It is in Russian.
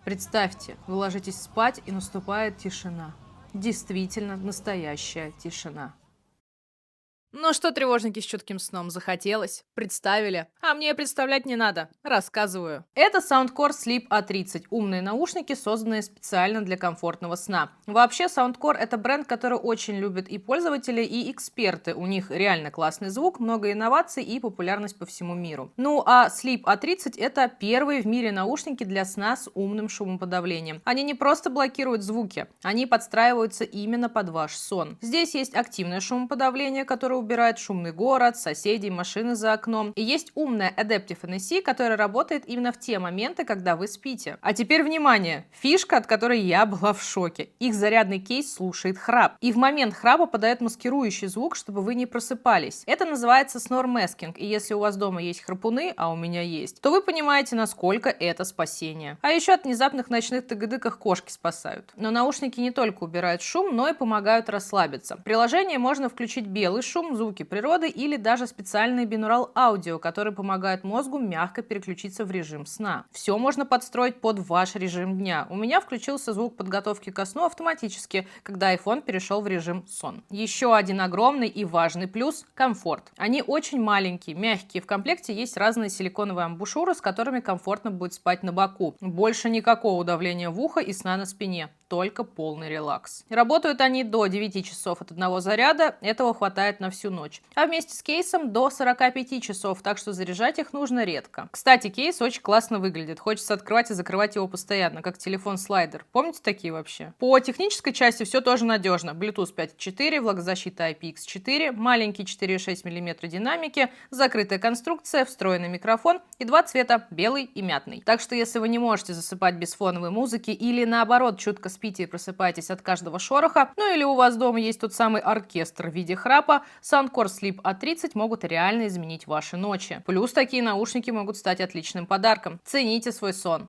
Представьте, вы ложитесь спать, и наступает тишина. Действительно настоящая тишина. Ну что, тревожники с чутким сном, захотелось? Представили? А мне представлять не надо. Рассказываю. Это Soundcore Sleep A30. Умные наушники, созданные специально для комфортного сна. Вообще, Soundcore — это бренд, который очень любят и пользователи, и эксперты. У них реально классный звук, много инноваций и популярность по всему миру. Ну а Sleep A30 — это первые в мире наушники для сна с умным шумоподавлением. Они не просто блокируют звуки, они подстраиваются именно под ваш сон. Здесь есть активное шумоподавление, которое убирает шумный город, соседей, машины за окном. И есть умная Adaptive NSC, которая работает именно в те моменты, когда вы спите. А теперь внимание! Фишка, от которой я была в шоке. Их зарядный кейс слушает храп. И в момент храпа подает маскирующий звук, чтобы вы не просыпались. Это называется snore masking. И если у вас дома есть храпуны, а у меня есть, то вы понимаете, насколько это спасение. А еще от внезапных ночных тыгыдыках кошки спасают. Но наушники не только убирают шум, но и помогают расслабиться. В приложении можно включить белый шум, звуки природы или даже специальный бинурал аудио, который помогает мозгу мягко переключиться в режим сна. Все можно подстроить под ваш режим дня. У меня включился звук подготовки ко сну автоматически, когда iPhone перешел в режим сон. Еще один огромный и важный плюс – комфорт. Они очень маленькие, мягкие. В комплекте есть разные силиконовые амбушюры, с которыми комфортно будет спать на боку. Больше никакого давления в ухо и сна на спине. Только полный релакс. Работают они до 9 часов от одного заряда, этого хватает на всю ночь. А вместе с кейсом до 45 часов, так что заряжать их нужно редко. Кстати, кейс очень классно выглядит, хочется открывать и закрывать его постоянно, как телефон-слайдер. Помните такие вообще? По технической части все тоже надежно. Bluetooth 5.4, влагозащита IPX4, маленькие 4,6 мм динамики, закрытая конструкция, встроенный микрофон и два цвета – белый и мятный. Так что если вы не можете засыпать без фоновой музыки или наоборот чутко спите и просыпаетесь от каждого шороха, ну или у вас дома есть тот самый оркестр в виде храпа, Soundcore Sleep A30 могут реально изменить ваши ночи. Плюс такие наушники могут стать отличным подарком. Цените свой сон.